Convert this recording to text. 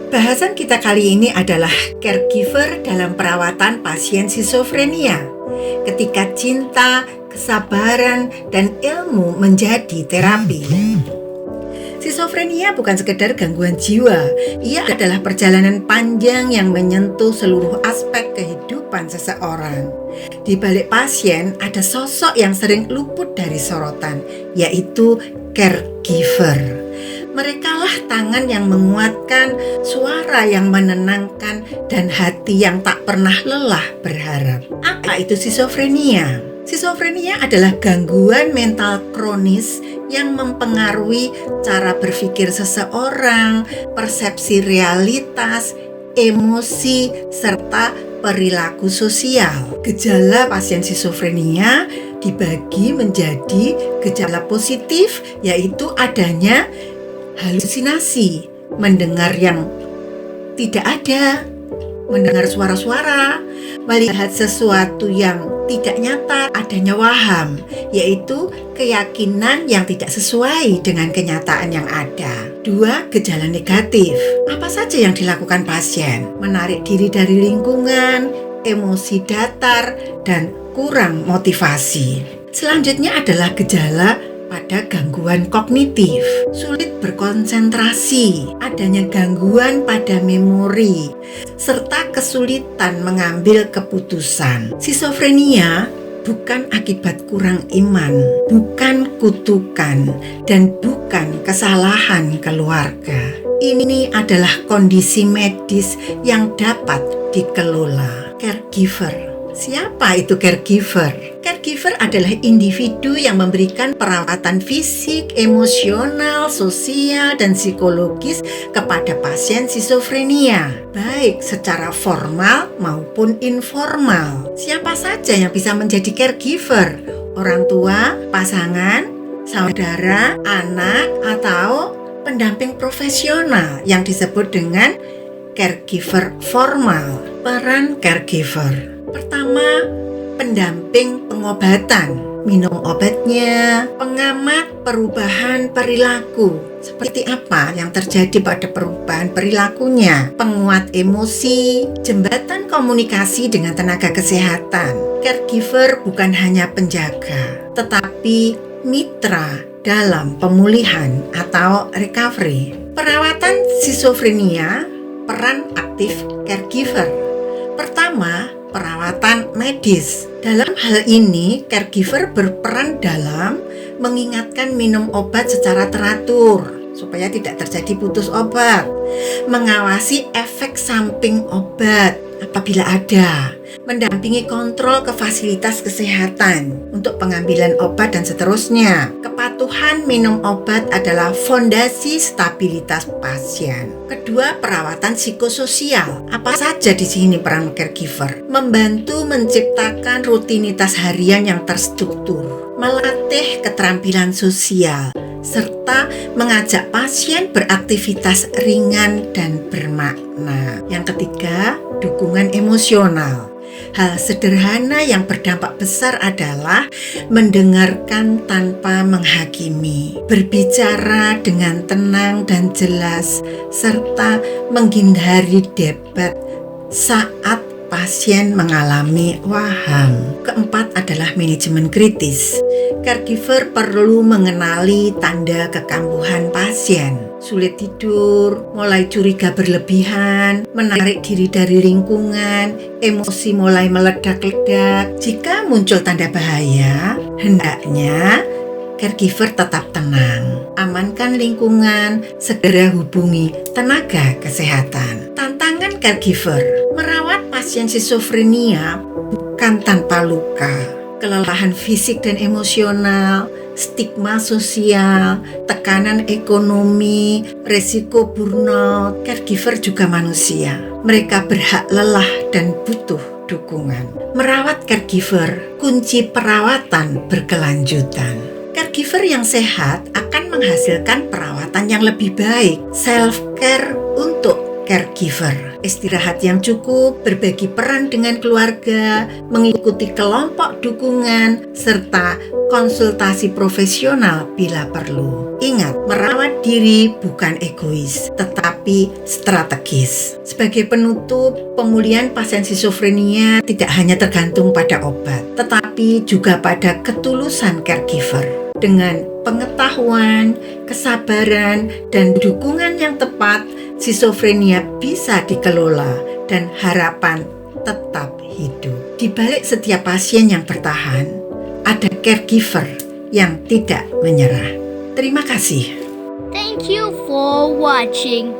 Bahasan kita kali ini adalah caregiver dalam perawatan pasien skizofrenia. Ketika cinta, kesabaran, dan ilmu menjadi terapi. Skizofrenia bukan sekedar gangguan jiwa. Ia adalah perjalanan panjang yang menyentuh seluruh aspek kehidupan seseorang. Di balik pasien ada sosok yang sering luput dari sorotan, yaitu caregiver. Merekalah tangan yang menguatkan, suara yang menenangkan, dan hati yang tak pernah lelah berharap. Apa itu skizofrenia? Skizofrenia adalah gangguan mental kronis yang mempengaruhi cara berpikir seseorang, persepsi realitas, emosi, serta perilaku sosial. Gejala pasien skizofrenia dibagi menjadi gejala positif, yaitu adanya halusinasi, mendengar yang tidak ada, mendengar suara-suara, melihat sesuatu yang tidak nyata, adanya waham, yaitu keyakinan yang tidak sesuai dengan kenyataan yang ada. 2. Gejala negatif. Apa saja yang dilakukan pasien? Menarik diri dari lingkungan, emosi datar, dan kurang motivasi. Selanjutnya adalah gejala pada gangguan kognitif, sulit berkonsentrasi, adanya gangguan pada memori, serta kesulitan mengambil keputusan. Skizofrenia bukan akibat kurang iman, bukan kutukan, dan bukan kesalahan keluarga. Ini adalah kondisi medis yang dapat dikelola. Caregiver. Siapa itu caregiver? Caregiver adalah individu yang memberikan perawatan fisik, emosional, sosial, dan psikologis kepada pasien skizofrenia, baik secara formal maupun informal. Siapa saja yang bisa menjadi caregiver? Orang tua, pasangan, saudara, anak, atau pendamping profesional yang disebut dengan caregiver formal. Peran caregiver. Pertama, pendamping pengobatan, minum obatnya, pengamat perubahan perilaku. Seperti apa yang terjadi pada perubahan perilakunya, penguat emosi, jembatan komunikasi dengan tenaga kesehatan. Caregiver bukan hanya penjaga, tetapi mitra dalam pemulihan atau recovery. Perawatan skizofrenia, peran aktif caregiver. Pertama, perawatan medis. Dalam hal ini, caregiver berperan dalam mengingatkan minum obat secara teratur supaya tidak terjadi putus obat, mengawasi efek samping obat apabila ada, mendampingi kontrol ke fasilitas kesehatan untuk pengambilan obat dan seterusnya. Kepatuhan minum obat adalah fondasi stabilitas pasien. Kedua, perawatan psikososial. Apa saja di sini peran caregiver? Membantu menciptakan rutinitas harian yang terstruktur, melatih keterampilan sosial, serta mengajak pasien beraktivitas ringan dan bermakna. Yang ketiga, dukungan emosional. Hal sederhana yang berdampak besar adalah mendengarkan tanpa menghakimi, berbicara dengan tenang dan jelas, serta menghindari debat saat pasien mengalami waham. Keempat adalah manajemen kritis. Caregiver perlu mengenali tanda kekambuhan pasien. Sulit tidur, mulai curiga berlebihan, menarik diri dari lingkungan, emosi mulai meledak-ledak. Jika muncul tanda bahaya, hendaknya caregiver tetap tenang, amankan lingkungan, segera hubungi tenaga kesehatan. Tantangan caregiver, merawat pasien skizofrenia bukan tanpa luka, kelelahan fisik dan emosional, stigma sosial, tekanan ekonomi, resiko burnout. Caregiver juga manusia. Mereka berhak lelah dan butuh dukungan. Merawat caregiver, kunci perawatan berkelanjutan. Caregiver yang sehat akan menghasilkan perawatan yang lebih baik. Self-care untuk caregiver. Istirahat yang cukup, berbagi peran dengan keluarga, mengikuti kelompok dukungan, serta konsultasi profesional bila perlu. Ingat, merawat diri bukan egois, tetapi strategis. Sebagai penutup, pemulihan pasien skizofrenia tidak hanya tergantung pada obat, tetapi juga pada ketulusan caregiver. Dengan pengetahuan, kesabaran, dan dukungan yang tepat, skizofrenia bisa dikelola dan harapan tetap hidup. Di balik setiap pasien yang bertahan, ada caregiver yang tidak menyerah. Terima kasih. Thank you for watching.